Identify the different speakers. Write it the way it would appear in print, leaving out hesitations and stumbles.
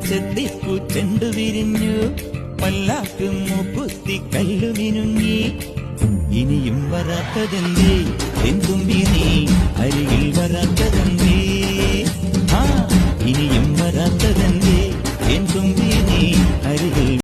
Speaker 1: ചെത്തിപ്പൂ ചെണ്ടു വിരിഞ്ഞു പല്ലാക്ക് മൂക്കുത്തി കല്ലു മിനുങ്ങി ഇനിയും വരാത്തതെന്തേ എന്തുമ്പി നീ അരികിൽ വരാത്തതെന്തേ ഇനിയും വരാത്തതെന്തേ എന്തുമ്പി